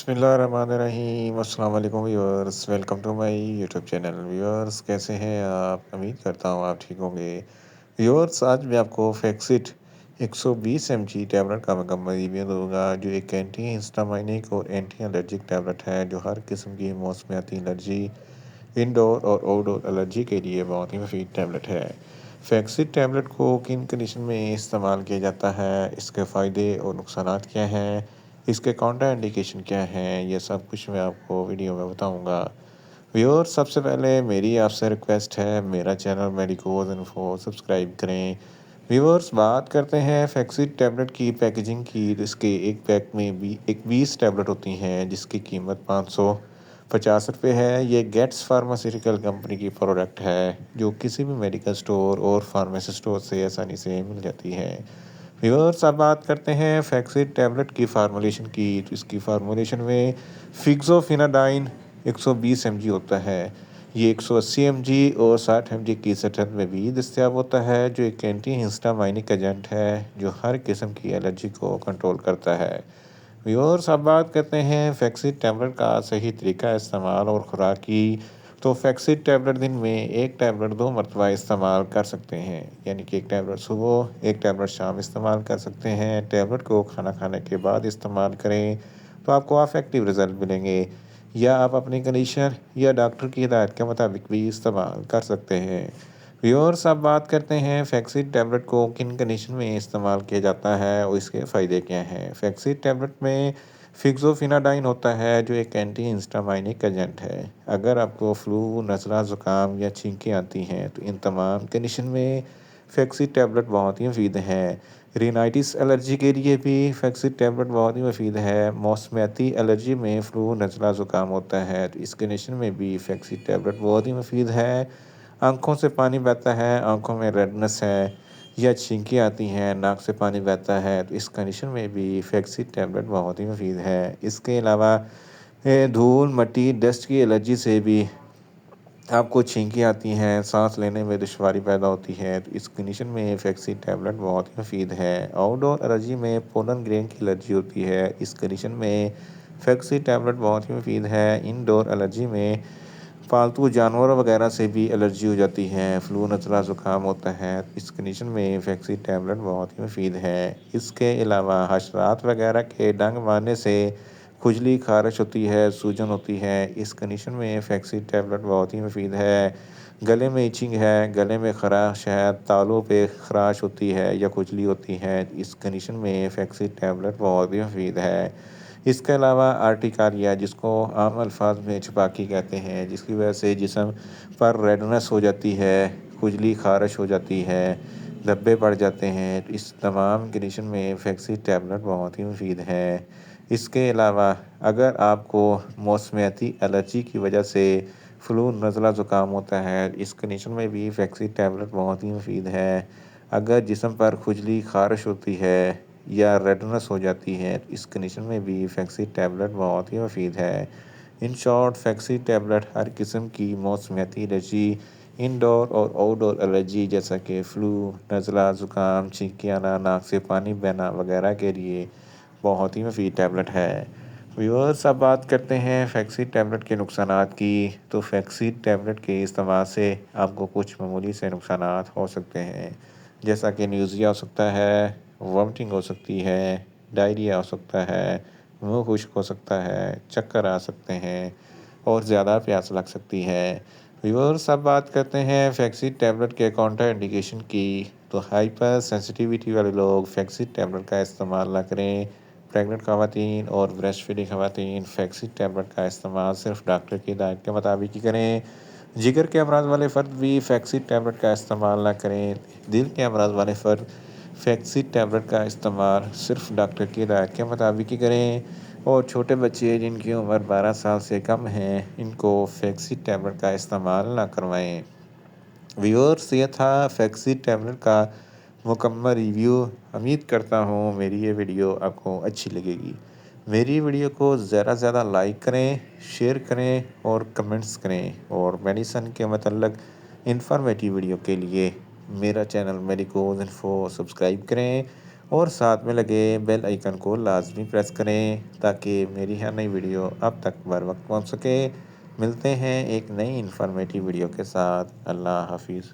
बिस्मिल्लाहिर्रहमानिर्रहीम। अस्सलाम वालेकुम viewers, welcome to my YouTube channel. Viewers, कैसे हैं आप? उम्मीद करता हूँ आप ठीक होंगे। व्यूअर्स, आज मैं आपको फैक्सिट 120 mg टैबलेट का मुकम्मल रिव्यू दूंगा, जो एक एंटी हिस्टामाइनिक और एंटी एलर्जिक टैबलेट है, जो हर किस्म की मौसमियाती एलर्जी, इंडोर और आउटडोर एलर्जी के लिए बहुत ही मुफीद टैबलेट है। फैक्सिट टैबलेट को किन कंडीशन में इस्तेमाल किया जाता है, इसके फ़ायदे और नुकसानात क्या हैं, इसके काउंटर इंडिकेशन क्या हैं, ये सब कुछ मैं आपको वीडियो में बताऊंगा। व्यूअर्स, सबसे पहले मेरी आपसे रिक्वेस्ट है, मेरा चैनल मेडिकोज इन्फो सब्सक्राइब करें। व्यूअर्स, बात करते हैं फैक्सिट टैबलेट की पैकेजिंग की। तो इसके एक पैक में भी 20 टैबलेट होती हैं, जिसकी कीमत 550 रुपये है। ये गेट्स फार्मास्यूटिकल कंपनी की प्रोडक्ट है, जो किसी भी मेडिकल स्टोर और फार्मेसी स्टोर से आसानी से मिल जाती है। व्यूअर्स, अब बात करते हैं फैक्सिट टैबलेट की फार्मूलेशन की। तो इसकी फार्मूलेशन में फिक्सोफिनाडाइन 120 mg होता है। ये 180 mg और 60 mg की सतह में भी दस्तियाब होता है, जो एक एंटी हिस्टामाइनिक एजेंट है, जो हर किस्म की एलर्जी को कंट्रोल करता है। व्यूअर्स, अब बात करते हैं फैक्सिट टैबलेट का सही तरीका इस्तेमाल और खुराक की। तो फैक्सिट टैबलेट दिन में एक टैबलेट 2 मरतबा इस्तेमाल कर सकते हैं, यानी कि एक टैबलेट सुबह, एक टैबलेट शाम इस्तेमाल कर सकते हैं। टैबलेट को खाना खाने के बाद इस्तेमाल करें तो आपको इफेक्टिव रिजल्ट मिलेंगे, या आप अपनी कंडीशन या डॉक्टर की हिदायत के मुताबिक भी इस्तेमाल कर सकते हैं। व्यूअर्स, अब बात करते हैं फैक्सिट टैबलेट को किन कंडीशन में इस्तेमाल किया जाता है और इसके फ़ायदे क्या हैं। फैक्सिट टैबलेट में फिक्सोफिनाडाइन होता है, जो एक एंटी हिस्टामाइनिक एजेंट है। अगर आपको फ्लू, नज़ला, ज़ुकाम या छींकें आती हैं, तो इन तमाम कंडीशन में फैक्सिट टैबलेट बहुत ही मुफीद है। रिनाइटिस एलर्जी के लिए भी फैक्सिट टैबलेट बहुत ही मुफीद है। मौसमियाती एलर्जी में फ्लू, नज़ला, ज़ुकाम होता है, तो इस कंडीशन में भी फैक्सिट टैबलेट बहुत ही मुफीद है। आँखों से पानी बहता है, आँखों में रेडनेस है या छींकें आती हैं, नाक से पानी बहता है, तो इस कंडीशन में भी फैक्सिट टैबलेट बहुत ही मुफीद है। इसके अलावा धूल, मिट्टी, डस्ट की एलर्जी से भी आपको छींकें आती हैं, सांस लेने में दुश्वारी पैदा होती है, तो इस कंडीशन में फैक्सिट टैबलेट बहुत ही मुफीद है। आउटडोर एलर्जी में पोलन ग्रेन की एलर्जी होती है, इस कंडीशन में फैक्सिट टैबलेट बहुत ही मुफीद है। इनडोर एलर्जी में पालतू जानवरों वगैरह से भी एलर्जी हो जाती है, फ्लू, नज़ला, ज़ुकाम होता है, इस कंडीशन में फैक्सिट टैबलेट बहुत ही मुफीद है। इसके अलावा हशरात वगैरह के डंग मारने से खुजली, खारिश होती है, सूजन होती है, इस कंडीशन में फैक्सिट टैबलेट बहुत ही मुफीद है। गले में इचिंग है, गले में खराश है, तालू पे खराश होती है या खुजली होती है, इस कंडीशन में फैक्सिट टैबलेट बहुत ही मुफीद है। इसके अलावा आर्टिकारिया, जिसको आम अल्फाज में छपाकी कहते हैं, जिसकी वजह से जिस्म पर रेडनेस हो जाती है, खुजली, खारिश हो जाती है, धब्बे पड़ जाते हैं, तो इस तमाम कंडीशन में फैक्सिट टैबलेट बहुत ही मुफीद है। इसके अलावा अगर आपको मौसमियाती एलर्जी की वजह से फ्लू, नज़ला, ज़ुकाम होता है, इस कंडीशन में भी फैक्सिट टैबलेट बहुत ही मुफीद है। अगर जिस्म पर खुजली, खारिश होती है या रेडनेस हो जाती है, तो इस कंडीशन में भी फैक्सिट टैबलेट बहुत ही मुफीद है। इन शॉर्ट, फैक्सिट टैबलेट हर किस्म की मौसमियाती एलर्जी, इंडोर और आउटडोर एलर्जी जैसा कि फ्लू, नज़ला, ज़ुकाम, छींकें आना, नाक से पानी बहना वगैरह के लिए बहुत ही मुफीद टैबलेट है। व्यूअर्स, अब बात करते हैं फैक्सिट टैबलेट के नुकसानात की। तो फैक्सिट टैबलेट के इस्तेमाल से आपको कुछ मामूली से नुकसानात हो सकते हैं, जैसा कि न्यूज़िया हो सकता है, वॉमिटिंग हो सकती है, डायरिया हो सकता है, मुंह खुश्क हो सकता है, चक्कर आ सकते हैं और ज़्यादा प्यास लग सकती है। व्यूअर्स, अब बात करते हैं फैक्सिट टैबलेट के काउंटर इंडिकेशन की। तो हाइपर सेंसिटिविटी वाले लोग फैक्सिट टैबलेट का इस्तेमाल ना करें। प्रेग्नेंट ख़वातीन और ब्रेस्ट फीडिंग ख़वातीन फैक्सिट टैबलेट का इस्तेमाल सिर्फ डॉक्टर की हिदायत के मुताबिक ही करें। जिगर के अमराज वाले फ़र्द भी फैक्सिट टैबलेट का इस्तेमाल ना करें। दिल के अमराज वाले फ़र्द फैक्सिट टैबलेट का इस्तेमाल सिर्फ डॉक्टर की हिदायत के मुताबिक ही करें। और छोटे बच्चे जिनकी उम्र 12 साल से कम है, इनको फैक्सिट टैबलेट का इस्तेमाल ना करवाएं। व्यूअर्स, ये था फैक्सिट टैबलेट का मुकम्मल रिव्यू। उम्मीद करता हूँ मेरी ये वीडियो आपको अच्छी लगेगी। मेरी वीडियो को ज़्यादा से ज़्यादा लाइक करें, शेयर करें और कमेंट्स करें। और मेडिसन के मतलब इंफॉर्मेटिव वीडियो के लिए मेरा चैनल मेडिकोज इन्फो सब्सक्राइब करें اور ساتھ میں لگے بیل آئیکن کو لازمی پریس کریں تاکہ میری ہر نئی ویڈیو اب تک بر وقت پہنچ سکے۔ ملتے ہیں ایک نئی انفارمیٹیو ویڈیو کے ساتھ۔ اللہ حافظ۔